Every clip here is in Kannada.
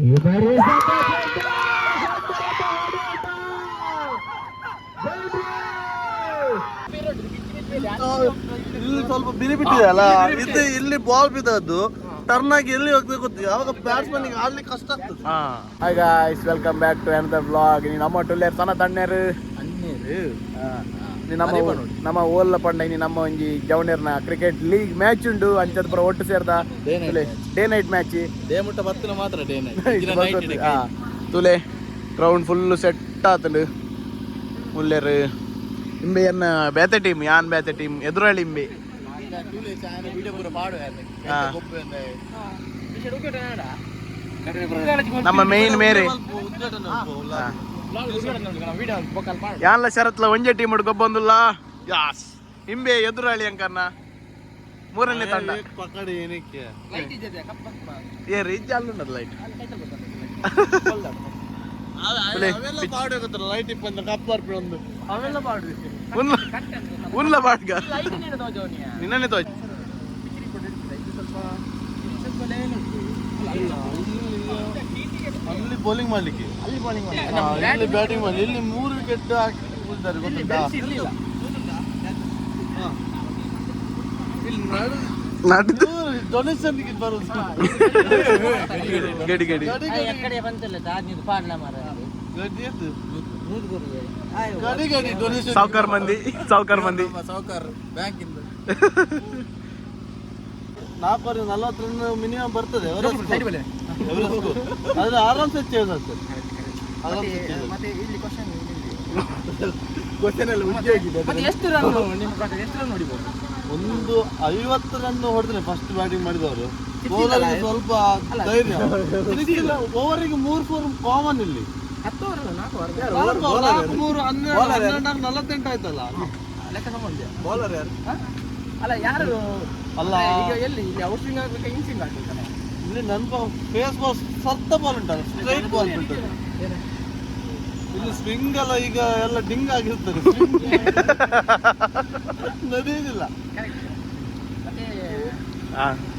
ಇಲ್ಲಿ ಸ್ವಲ್ಪ ಬಿರಿ ಬಿಟ್ಟಿದೆ ಅಲ್ಲ, ಇದು ಇಲ್ಲಿ ಬಾಲ್ ಬಿದ್ದದ್ದು ಟರ್ನ್ ಆಗಿ ಎಲ್ಲಿ ಹೋಗ್ಬೇಕು ಗೊತ್ತಿಲ್ಲ. ಅವಾಗ ಬ್ಯಾಟ್ಸ್ಮನ್ ಆಡ್ಲಿಕ್ಕೆ ಕಷ್ಟ ಆಗ್ತದೆ. Hi guys, welcome back to another vlog. ನಮ್ಮ ಟುಲ್ಲೇರ್ ಸಣ್ಣ ತಣ್ಣೇರು ನಮ್ಮ ಓಲ್ಲ ಪಂಡ ಇನಿ ನಮ್ಮ ಒಂಜಿ ಜವನೇರ್ನ ಕ್ರಿಕೆಟ್ ಲೀಗ್ ಮ್ಯಾಚ್ ಉಂಡು. ಅಂಚದ ಪುರ ಒಟ್ಟು ಸೇರ್ದ ಡೇ ನೈಟ್ ಮ್ಯಾಚ್ ಮಾತ್ರ ತುಲೆ ಗ್ರೌಂಡ್ ಫುಲ್ ಸೆಟ್ ಆತಂಡು. ಮುಲ್ಲೇರು ಇಂಬೆ ಎನ್ನ ಬೇತೆ ಟೀಮ್, ಯಾನ್ ಬೇತೆ ಟೀಮ್ ಎದುರಾಳಿ ಇಂಬೆ ನಮ್ಮ ಮೇನ್ ಮೇರೆ ಯಾನ್ಲ ಶರತ್ಲ ಒಂಜೆ ಟೀಮ್ ಹುಡುಗ ಬಂದುಲ್ಲ. ಯಾಸ್ ಇಂಬೆ ಎದುರಾಳಿ ಅಂಕನ್ನ ಮೂರನೇ ತಂಡ ರೀಚ್ ಅಲ್ಲುಂಡದು ಲೈಟ್ ನಿನ್ನೆ ತೋಚ್ ಅಲ್ಲಿ ಬೌಲಿಂಗ್ ಮಾಡ್ಲಿಕ್ಕೆ, ಅಲ್ಲಿ ಬ್ಯಾಟಿಂಗ್ ಮಾಡಿ, ಇಲ್ಲಿ 3 ವಿಕೆಟ್ ಹಾಕಿ ಉಳಿದಾರೆ ಗೊತ್ತುಂಟಾ. ಡೊನೇಷನ್ ಬರೋದು ಗಡಿ ಗಡಿ ಸಾವ್ಕಾರ್ ಮಂದಿ ಬ್ಯಾಂಕ್ ಇಂದ 440 ರನ್ ಮಿನಿಮಮ್ ಬರ್ತದೆ. ಆದ್ರೆ ಆರಾಮ್ಸೆ ಚೇಂಜ್ ಆಗ್ತದೆ. ಒಂದು 50 ರನ್ ಹೊಡೆದ್ರೆ ಫಸ್ಟ್ ಬ್ಯಾಟಿಂಗ್ ಮಾಡಿದವರು. ಬೌಲರ್ ಸ್ವಲ್ಪ ಧೈರ್ಯ, ಓವರಿಗೆ 3-4 ಕಾಮನ್ ಇಲ್ಲಿ. 48 ಆಯ್ತಲ್ಲ. ಬೌಲರ್ ಯಾರು ಅಲ್ಲ ಯಾರು ಅಲ್ಲ ಎಲ್ಲಿ ಔಟ್ಸ್ವಿಂಗ್ ಆಗ್ಬೇಕು, ಇನ್ಸ್ವಿಂಗ್ ಆಗ್ಬೇಕು. ಇಲ್ಲಿ ನನ್ನ ಫೇಸ್ ಬಾಲ್ ಸತ್ತ ಬಾಲ್ ಉಂಟಲ್ಲ, ಸ್ಟ್ರೈಟ್ ಬಾಲ್ ಬಿಟ್ಟದ್ದು. ಇಲ್ಲಿ ಸ್ವಿಂಗ್ ಅಲ್ಲ, ಈಗ ಎಲ್ಲ ಡಿಂಗ್ ಆಗಿರ್ತದೆ, ನಡೆಯುವುದಿಲ್ಲ.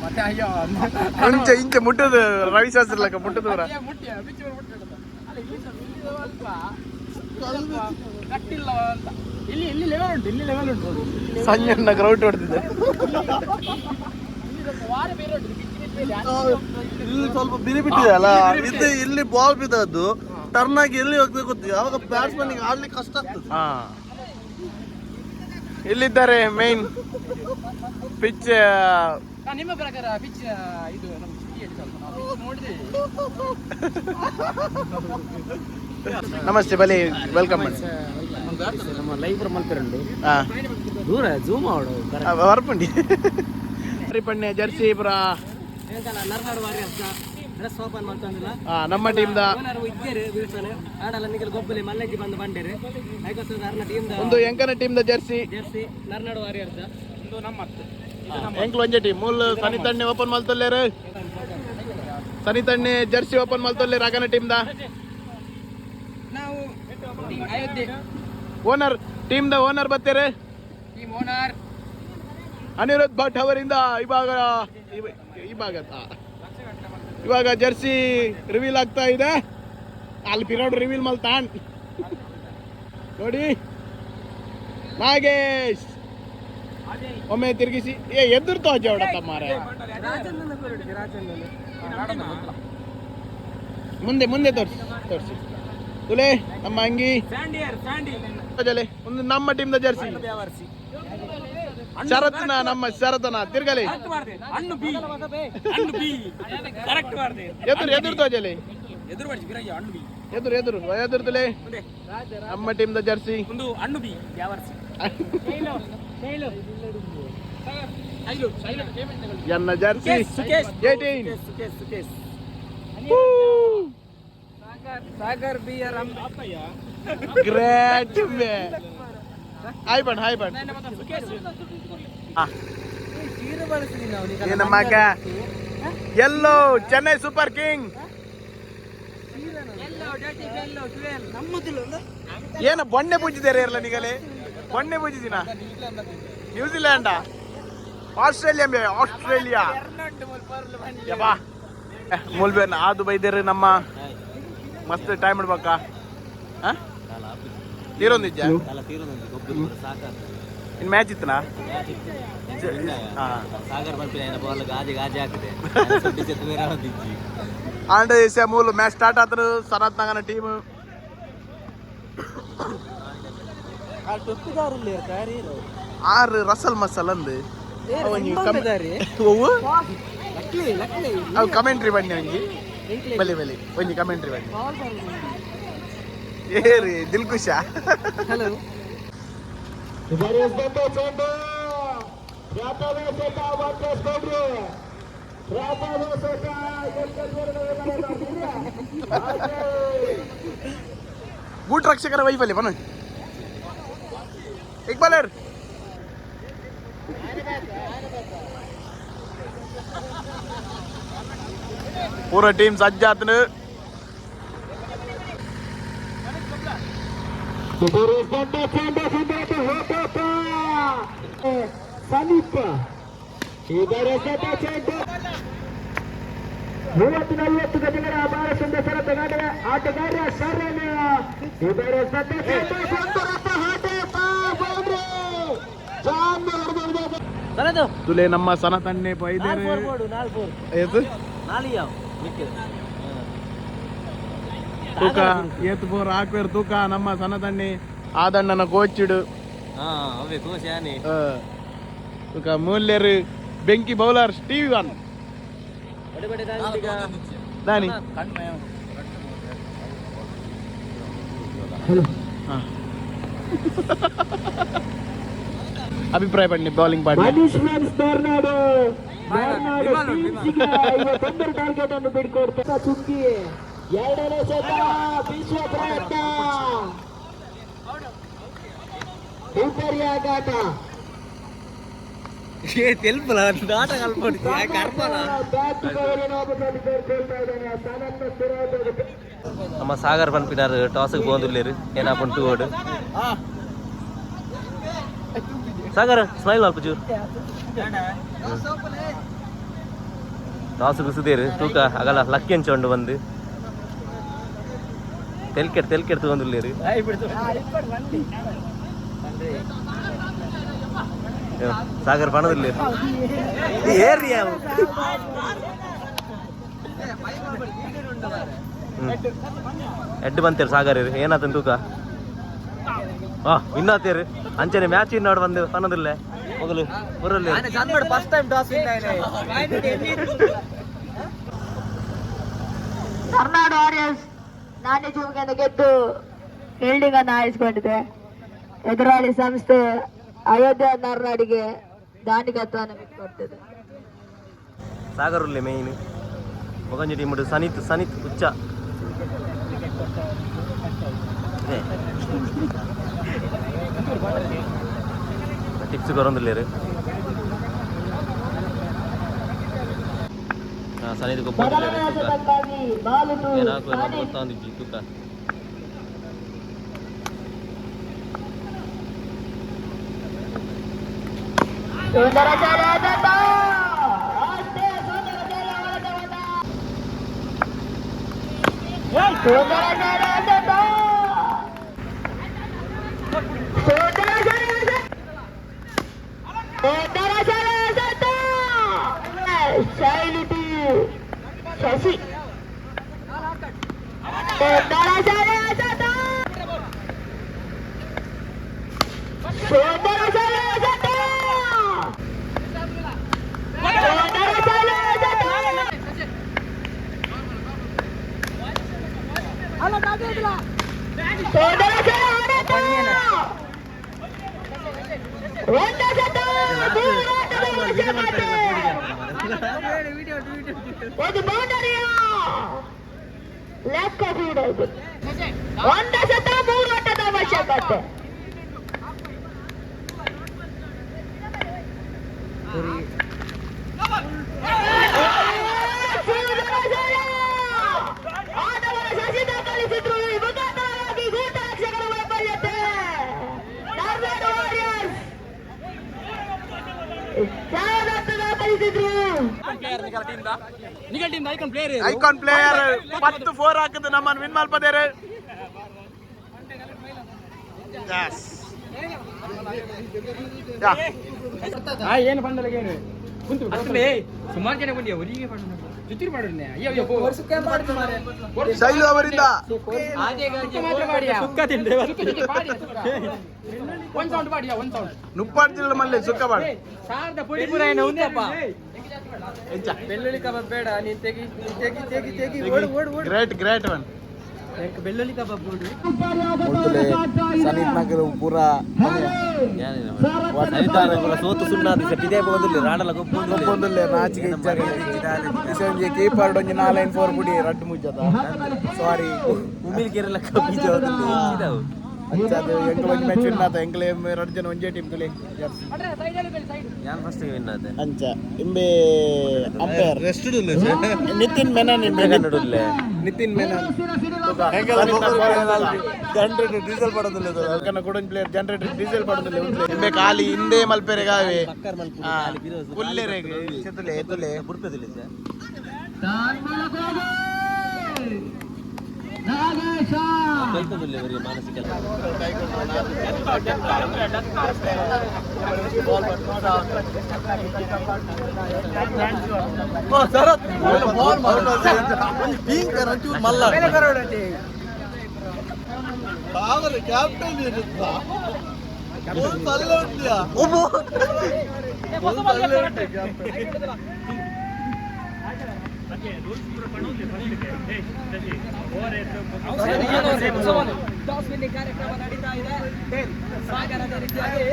ಮತ್ತೆ ಅಯ್ಯೋ ಇಂಚೆ ಮುಟ್ಟದು ರವಿಶಾಸ್ತ್ರ ಲೆಕ್ಕ ಮುಟ್ಟದ ಕಟ್ಟಿಲ್ಲ ಅಂತ. ಇಲ್ಲಿ ಲೆವೆಲ್ ಉಂಟು, ಇಲ್ಲಿ ಲೆವೆಲ್ ಉಂಟು. ಸಂಜೆಣ್ಣ ಗ್ರೌಂಡ್ ಹೊಡೆದಿದೆ. ಇಲ್ಲಿ ಸ್ವಲ್ಪ ಬಿರಿ ಬಿಟ್ಟಿದೆ ಅಲ್ಲ, ಇದು ಇಲ್ಲಿ ಬಾಲ್ ಬಿದ್ದದ್ದು ಟರ್ನ್ ಆಗಿ ಎಲ್ಲಿ ಹೋಗ್ಬೇಕು ಗೊತ್ತಿಲ್ಲ. ಅವಾಗ ಬ್ಯಾಟ್ಸ್ಮನ್ ಆಡ್ಲಿಕ್ಕೆ ಕಷ್ಟ ಆಗ್ತದೆ. ಇಲ್ಲಿದ್ದಾರೆ ಮೇನ್ ಪಿಚ್. ನಿಮ್ಮ ಪ್ರಕಾರ ಪಿಚ್ ಇದು ನೋಡಿದೆ. ನಮಸ್ತೆ ಬಲಿ, ವೆಲ್ಕಮ್. ನಮ್ಮ ಲೈವ್ ಮಲ್ಪೆರಂಡು ದೂರ ಜೂಮ್ ಆಡು ಹೊರಪುಂಡಿ ಪಣ್ಣೆ ಜರ್ಸಿ ಪುರ ನರ್ನಾಡು ವಾರಿಯರ್ಸ್ ಡ್ರೆಸ್ ಓಪನ್ ಮಾಡ್ತಂದಿಲ್ಲ. ನಮ್ಮ ಟೀಮ್ ಇದ್ದೇರು ಬೀಳ್ತಾನೆ ಆಡಲ್ಲ ನಿಗಲ್ ಗೊಬ್ಬಲಿ ಮಲ್ಲೆಜ್ಜಿ ಬಂದು ಬಂಡೇರಿ ಐಕೋಸ್ಕರ ಟೀಮ್ ಒಂದು ಎಂಕನ ಟೀಮ್ ದ ಜರ್ಸಿ ನರ್ನಾಡು ವಾರಿಯರ್ಸ್ ಒಂದು ನಮ್ಮ ಎಂಕ್ಲು ಒಂಜೆ ಟೀಮ್ ಮೂಲ ಸನಿ ತಣ್ಣೆ open ಮಾಡ್ತಲ್ಲೇರು. Sunny ತಣ್ಣೆ Jersey open ಮಾಡ್ತಲ್ಲೇರು ಅಗನ team the. ನಾವು Ayodhya owner team the owner ಬರ್ತಾರೆ. ಟೀಮ್ ಓನರ್ ಅನಿರುದ್ಧ್ ಭಟ್ ಅವರಿಂದ ಇವಾಗ ಜರ್ಸಿ ರಿವೀಲ್ ಆಗ್ತಾ ಇದೆ. ಅಲ್ಲಿ ಪಿರೋಡ್ ರಿವೀಲ್ ಮಲ್ತಾನ್ ನೋಡಿ. ನಾಗೇಶ್ ಒಮ್ಮೆ ತಿರುಗಿಸಿ ಎದುರ್ತು ಅಜ್ಜ ಹೊಡತ್ತ ಮಾರ. ಮುಂದೆ ಮುಂದೆ ತೋರಿಸಿ ತುಲೆ ನಮ್ಮ ಅಂಗಿ ಒಂದು ನಮ್ಮ ಟೀಮ್ ದ ಜರ್ಸಿ ಶರತ್ನ ನಮ್ಮ ಶರತ್ನ ತಿರ್ಗಲಿ ಎದುರು ತೋಜಲಿ ಎದುರು ತುಲೆ ನಮ್ಮ ಟೀಮ್ ದ ಜರ್ಸಿ ಎನ್ನ ಜರ್ಸಿ 18 ಸಾಗರ್ ಬಿಯರ್ ಗ್ರೇಟ್ ಹಾಯ್ ಬಣ್ ಏನ ಮಗ ಎಲ್ಲೋ ಚೆನ್ನೈ ಸೂಪರ್ ಕಿಂಗ್ ಏನ ಬೊಣ್ಣೆ ಬುಜ್ಜಿದ್ದಾರೆ ಇರಲ್ಲ ನಿಗಲೇ ಬೊಣ್ಣೆ ಬುಜ್ಜಿದಿನ ನ್ಯೂಜಿಲ್ಯಾಂಡ ಆಸ್ಟ್ರೇಲಿಯಾ ಯಬ್ಬಾ ಮೂಲ್ಬೇನ್ ಆದು ಬೈದೇರಿ ನಮ್ಮ ಮಸ್ತ್ ಟೈಮ್ ಇಡ್ಬೇಕಾ ತೀರೊಂದಿಜ್ಜ ಇನ್ ಮ್ಯಾಚ್ ಇತ್ತನಾ ಸಾಗರ್ ಬಂಪಿನ ಬಾಲ್ ಗಾಜೆ ಗಾಜೆ ಹಾಕಿದೆ ಆಂಡ ಏಷ್ಯಾ ಮೂಲ ಮ್ಯಾಚ್ ಸ್ಟಾರ್ಟ್ ಆತ್ರ ಸನತ್ ನಗನ ಟೀಮ್ ಆರು ರಸಲ್ ಮಸಲ್ ಅಂದ್ ಅವು ಕಮೆಂಟ್ರಿ ಬನ್ನಿ ಹಂಗಿ ಬಲಿ ಬಲಿ ಒಂಜಿ ಕಮೆಂಟ್ರಿ ಬನ್ನಿ ಏರಿ ದಿಲ್ಕುಶ ಹಲೋ ಬೂಟ್ ರಕ್ಷಕರ ವೈಫಲ್ಯ ಬನ್ನ ಇಕ್ಬಾಲರ್ पूरा टीम सज्ज जातन ಸಮೀಪ ಇದರ ಮೂವತ್ತು 40 ಗಜಗಳ ಅಪಾರ ಸುಂದರ ಆಟಗಾರ ಶರಣ ಇದರ ತುಲೆ ನಮ್ಮ ಸನ ತಣ್ಣೆ ಪೈದೇರು ಏತು ತೂಕ ಏತ್ ಬೋರ್ ಹಾಕ್ವೇರ್ ತೂಕ ನಮ್ಮ ಸನ ತಣ್ಣೆ ಆದಣ್ಣನ ಕೋಚಿಡು ತೂಕ ಮೂಲ್ಯರು ಬೆಂಕಿ ಬೌಲರ್ ಟಿವಿ ಒನ್ ದಾನಿ ಅಭಿಪ್ರಾಯ ಪಡ್ನಿ ಬೌಲಿಂಗ್ ಪಾರ್ಟಿ ಟಾರ್ಗೆಟ್ ಅನ್ನು ಬಿಡ್ಕೊಡ್ತಾ ಚುಕ್ಕಿ 2ನೇ ಸೆಟ್ ವಿಶ್ವ ಪ್ರಯತ್ನ ಉಪರಿ ಆಘಾತ ನಮ್ಮ ಸಾಗರ್ ಪನ್ಪಿನಾರು ಟಾಸ್ಗೆ ಬೋಂದುಲ್ಲೇರು ಏನಾಪುಂಟು ಓಡು ಸಾಗರ್ ಸ್ಮೈಲ್ ಅಲ್ಪ ಚೂರು ಟಾಸ್ ಕುಸಿದೇರು ತೂಕ ಆಗಲ್ಲ ಲಕ್ಕಿ ಹಂಚೊಂಡು ಬಂದು ತೆಲ್ಕೆಡ್ ತಗೊಂಡುಲ್ಲೇರು ಸಾಗರ್ ಪಣದಿಲ್ಲೇರು ಏರಿಯ ಎಡ್ಡು ಬಂತೇರು ಸಾಗರ್ ಏನಾತನ್ ತೂಕ ಇನ್ನಾತೇರು ಅಂಚನೆ ಮ್ಯಾಚ್ ಇನ್ನಾಡು ಬಂದು ಪನ್ನದಿಲ್ಲ ಮೊದಲು ಬರಲ್ಲ first time toss Karnataka warriors ನಾಣ್ಯ ಚುಮಕಿಯನ್ನು ಗೆದ್ದು ಫೀಲ್ಡಿಂಗ್ ಅನ್ನು ಆರಿಸಿಕೊಂಡಿದೆ. ಎದುರಾಳಿ ಸಂಸ್ಥೆ ಅಯೋಧ್ಯೆ ನಾರ್ನಾಡಿಗೆ ದಾಂಡಿಗತ್ವವನ್ನು ಬಿಟ್ಟುಕೊಡ್ತಿದೆ. ಸಾಗರ್ ಉಳ್ಳೆ ಮೇಯ್ನ್ ಮೊಗಂಜಿ ಟೀಮ್ ಸನಿತ್ ಉಚ್ಚ ಟಿಪ್ಸ್ ಕೊರೊಂದಿಲ್ಲೇರು ಸನಿತ್ ಗೊತ್ತಿದ್ದಿ ತೂಕ ಸುಂದರ ಶೈಲಿಟಿ ಶಶಿ ಒಂದು ಬೌಂಡರಿಯ ಲೆಕ್ಕ ಕೂಡೋದು 1 ಓಟದ ಅವಶ್ಯಕತೆ. ಆಟವನ್ನು ಶಶಿ ದಾಖಲಿಸಿದ್ರು. ಮುಖಾಂತರವಾಗಿ ಗೂಟ ರಕ್ಷಕರ ವೈಫಲ್ಯತೆ ನಾರ್ವೆಡ್ ವಾರಿಯರ್ಸ್ ದಾಖಲಿಸಿದ್ರು. ಐಕಾನ್ ಪ್ಲೇಯರ್ 10-4 ಹಾಕಿದ್ದು ನಮ್ಮನ್ನು ವಿನ್ ಮಾಡ್ಬೋದೇರು. ಏನು ಬಂದಲ್ಲ ಏನು ಸುಮಾರು ಜನ ಬಂದಿಯ ಅವರಿಗೆ ಚುತ್ತಿರು ಮಾಡೋಣ ಶೈಲು ಅವರಿಂದ ನುಪ್ಪಾಡ್ ಜಿಲ್ಲೆ ಮಲ್ಲಿ ಸುಕ್ಕ ಮಾಡಿ ಬೆಳ್ಳುಳ್ಳಿ ಕಬಾಬ್ ಬೇಡ ನೀನ್ ತೆಗಿ ಗ್ರೇಟ್ ಗ್ರೇಟ್ ಒನ್ ಬೆಳ್ಳುಳ್ಳಿ ಕಬಾಬ್ ನೋಡಿ ಪೂರಾ ಸೋತು ಸುಣ್ಣಾದಿ ಇದೇ ಬೋದಿಲ್ಲ ರಾಡಲ ಗೊಬ್ಬೊಂದುಲ್ಲೆ ನಾಚಿಗೆ ಇಚ್ಚಾಗೆ ಕೀಪರ್ ಒಂಜಿ 4-4 ಬುಡಿ ರಡ್ಡು ಮುಜ್ಜದ ಸಾರಿ ಉಮಿಲ್ ಕೇರಳ ಬೀಜ ಅಂಚದು ಎಂಕ್ಲ ಒಂಜಿ ಮ್ಯಾಚ್ ವಿನ್ ಆತ ಎಂಕ್ಲೆ 2 ಜನ ಒಂಜೇ ಟೀಮ್ ತುಲೆ ಯಾನ್ ಫಸ್ಟ್ ವಿನ್ ಆದ ಅಂಚ ಇಂಬೆ umpire rest Nitin Menon Nitin Menon generator diesel ಪಡೋದಿಲ್ಲ ಕನ್ನ ಕೊಡನ್ ಪ್ಲೇಯರ್ ಜನರೇಟರ್ ಡೀಸೆಲ್ ಪಡೋದಿಲ್ಲ ಇಂಬೆ ಖಾಲಿ ಹಿಂದೆ ಮಲ್ಪೆರೆಗಾವೆ ಪುಲ್ಲೆರೆಗೆ ಚೆತಲೆ ಎತಲೆ ಬುಡ್ಪದಿಲ್ಲ ಕೈತದಿಲ್ಲ ಅವರಿಗೆ ಮಾನಸಿಕ ಕ್ಯಾಪ್ಟನ್ ಕಾರ್ಯಕ್ರಮ ನಡೀತಾ ಇದೆ ಸಾಗರದ ರೀತಿಯಾಗಿ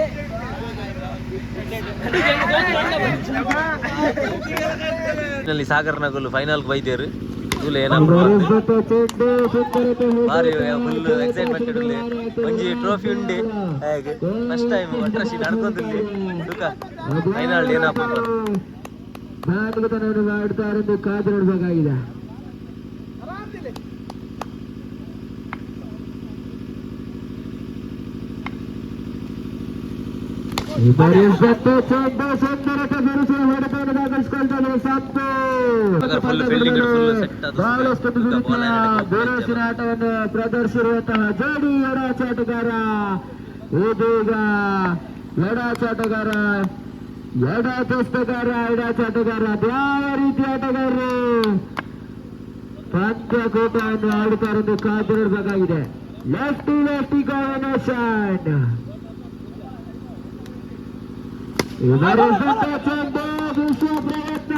ಸಾಗರ್ ನಗಲು ಫೈನಲ್ ಬೈದೇರು ಇವ್ಲು ಏನಪ್ಪ ಬಾರಿ ಫುಲ್ ಎಕ್ಸೈಟ್ಮೆಂಟ್ ಒಂಜಿ ಟ್ರೋಫಿ ಉಂಡಿ ಹಾಗೆ ಫಸ್ಟ್ ಟೈಮ್ ಒಟ್ರಾಶಿ ನಡ್ಕೊಂದಿಲ್ಲಿ ಸುಖ ಫೈನಲ್ ಏನಪ್ಪ ಮಾಡ್ತಾರೆಂದು ಕಾದು ನೋಡ್ಬೇಕಾಗಿದೆ. ಬಹಳಷ್ಟು ಬೇರಸಿನ ಆಟವನ್ನು ಪ್ರದರ್ಶಿರುವಂತಹ ಜೋಡಿ ಎಡಾಚಾಟಗಾರ ಇದೀಗ ಎಡಾಚಾಟಗಾರ ಎಡಾಚಾಟಗಾರ ಯಾವ ರೀತಿ ಆಟಗಾರರು ಪಂಚಕೂಟವನ್ನು ಆಡುತ್ತಾರೆಂದು ಕಾದು ನೋಡಬೇಕಾಗಿದೆ. ಲೆಫ್ಟಿ ಕಾಂಬಿನೇಷನ್ ವಿಶ್ವ ಪ್ರಯತ್ನ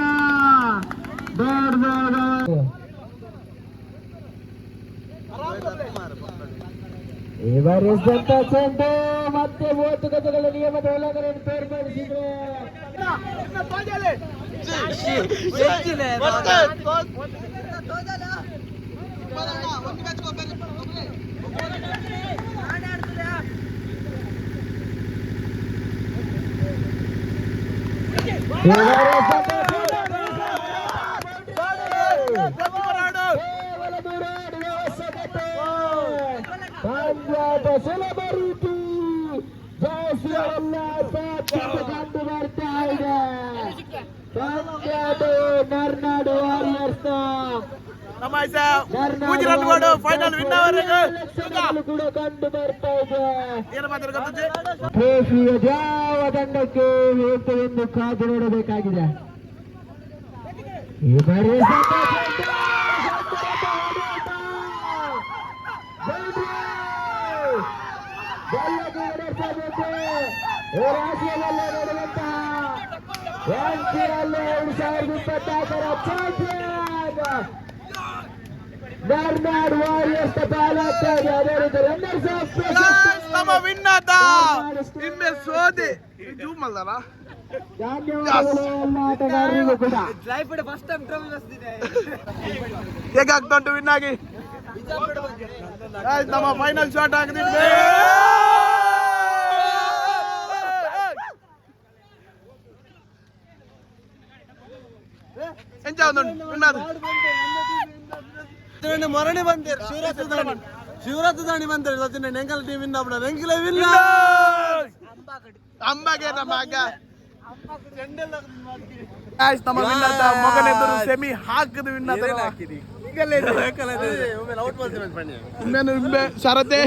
ಇವರಿದ್ದಂತ ಚೆಂಡು ಮತ್ತೆ 30 ಗಜಗಳ ನಿಯಮದ ಉಲ್ಲಂಘನೆಯನ್ನು ಬೇರ್ಪಡಿಸಿದ್ರೆ ಪಂಜಾಬ್ ಸುಲಭ ರೀತಿ ಜಯಸಿಯಲ್ಲ ಕಂಡು ಬರ್ತಾ ಇದೆ. ಪಂಜಾಬ್ ಮರ್ನಾಡು ವಾರಿಯರ್ಸ್ ಫೈನಲ್ ವಿನ್ನರ್ ಕೂಡ ಕಂಡು ಬರ್ತಾ ಇದೆ. ಟ್ರೋಫಿಯ ಯಾವ ದಂಡಕ್ಕೆ ಹೋಗ್ತದೆಂದು ಕಾದು ನೋಡಬೇಕಾಗಿದೆ. ಈ ಬಾರಿ ರಾಶಿಯಲ್ಲೇ ನಡೆದಂತಹ 2024 ಚಾಂಪಿಯನ್ ಮರ್ನಾಡ್ ವಾರಿಯರ್ಸ್ ಪಾಲಾಗ್ತಾ ಇದೆ. ಅದೇ ರೀತಿ ರನ್ನರ್ಸ್ ನಮ್ಮ ವಿನ್ನದ ಇಮ್ಮೆ ಸೋದೆ ಜೂಮಲ್ಲಲ್ಲ. ಧನ್ಯವಾದಗಳು ಎಲ್ಲ ಆಟಗಾರರಿಗೂ ಕೂಡ. ಹೇಗಾಗ್ತಾ ಉಂಟು ವಿನ್ ಆಗಿ ನಮ್ಮ ಫೈನಲ್ ಶಾಟ್ ಹಾಕಿದ್ವಿ. ಮರಣಿ ಬಂದಿರು ಶಿವರಾತ್ರಿ ದಾಣಿ ಬಂದಿರು ನೆಂಗಲ್ ಟೀಮ್ ವಿನ್ ಆಗ್ಬಿಡ ನೆಂಗಿಲ ವಿನ್ ಅಂಬಾಗೆ ನಮ್ಮ Guys, ನಮ್ಮ ವಿನ್ ಆದ ಮಗನೆದುರು ಸೆಮಿ ಹಾಕದ ವಿನ್ ಆದ ಶರತೆ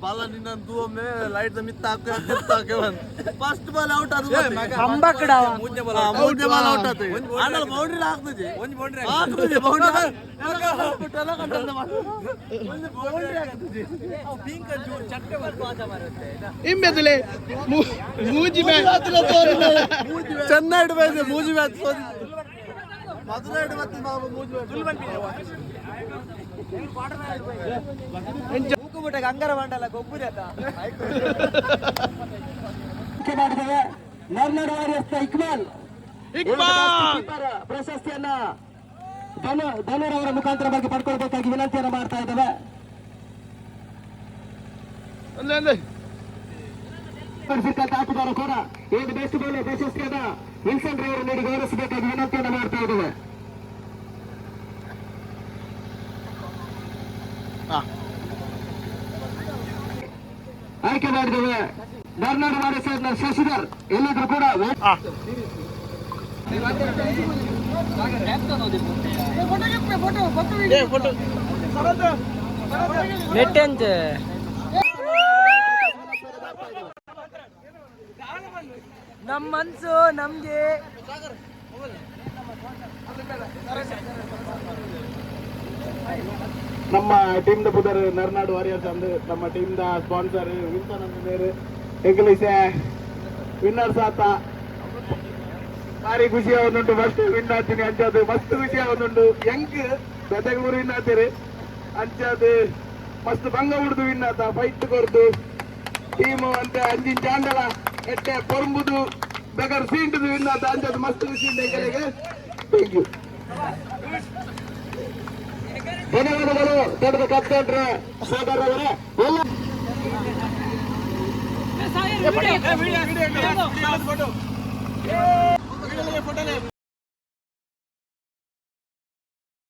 ಬಾಲ ನಿನ್ನ ಒಮ್ಮೆ ಲೈಟ್ ಮಿತ್ತ ಫಸ್ಟ್ ಬಾಲ್ ಔಟ್ ಅದು ಬೌಂಡ್ರಿ ಇಂಬೆದಲೆ ಮೂಜಿ ಮ್ಯಾಚ್ ಚೆನ್ನೈ ಇಡಬೇಕು ಮೂಜಿ ಮ್ಯಾಚ್ ಮಧುರೈ ಇಡಬೇಕು ಅಂಗರ ಮಂಡಲ ಗೊಬ್ಬರ ಮಾಡಿದ್ದೇವೆ ನರ್ನಾಡು ವಾರಿಯರ್ಸ್ ಇಕ್ಬಾಲ್ ಪ್ರಶಸ್ತಿಯನ್ನ ಧನುರವರ ಮುಖಾಂತರ ಬಗ್ಗೆ ಪಡ್ಕೊಳ್ಬೇಕಾಗಿ ವಿನಂತಿಯನ್ನು ಮಾಡ್ತಾ ಇದ್ದೇವೆ. ಆಟಗಾರ ಕೂಡ ಏನು ಬೆಸ್ಟ್ ಬೌಲರ್ ಪ್ರಶಸ್ತಿಯನ್ನ ವಿಲ್ಸನ್ ರವರು ನೀಡಿ ಗೌರವಿಸಬೇಕಾಗಿ ವಿನಂತಿಯನ್ನು ಮಾಡ್ತಾ ಇದ್ದೇವೆ. ಆಯ್ಕೆ ಮಾಡಿದ್ದೇವೆ ನರ್ನಾಡು ವಾರಿಯರ್ಸ್ ಶಶಿಧರ್ ಎಲ್ಲಿದ್ರು ಕೂಡ ನಮ್ ಮನ್ಸು ನಮ್ಗೆ ನಮ್ಮ ಟೀಮ್ ದ ಪುದರ್ ನರ್ನಾಡು ವಾರಿಯರ್ಸ್ ಅಂದು ನಮ್ಮ ಟೀಮ್ ದ ಸ್ಪಾನ್ಸರ್ ವಿಲ್ಸನ್ ಅಂದೇರು ಎಂಗ್ಲಿಷೆ ವಿನ್ನರ್ಸ್ ಆತ ಭಾರಿ ಖುಷಿ ಆಗುന്നുണ്ട് ಫಸ್ಟ್ ವಿನ್ ಆತೀನಿ ಅಂಚದು ಮಸ್ತ್ ಖುಷಿ ಆಗುന്നുണ്ട് ಎಂಕ್ ಬೆದಗೂರು ವಿನ್ ಆತೀರಿ ಅಂಚದು ಮಸ್ತ್ ಭಂಗ ಹುಡ್ದು ವಿನ್ ಆತ ಫೈಟ್ ಕೊರ್ದು ಟೀಮ್ ಅಂತ ಅಂಜಿನ ಚಾಂಡಲ ಎಟ್ಟೆ ಪೊರ್ಬುದು ಬೇಗಾರ ಸೀಂಟದು ವಿನ್ ಆತ ಅಂಚದು ಮಸ್ತ್ ಖುಷಿ ಇದೆ ಕೆಳಗೆ. Thank you. ಧನ್ಯವಾದಗಳು ದೊಡ್ಡ ಕಪ್ತಾನ್ರ ಸೋದರವರೇ ಎಲ್ಲ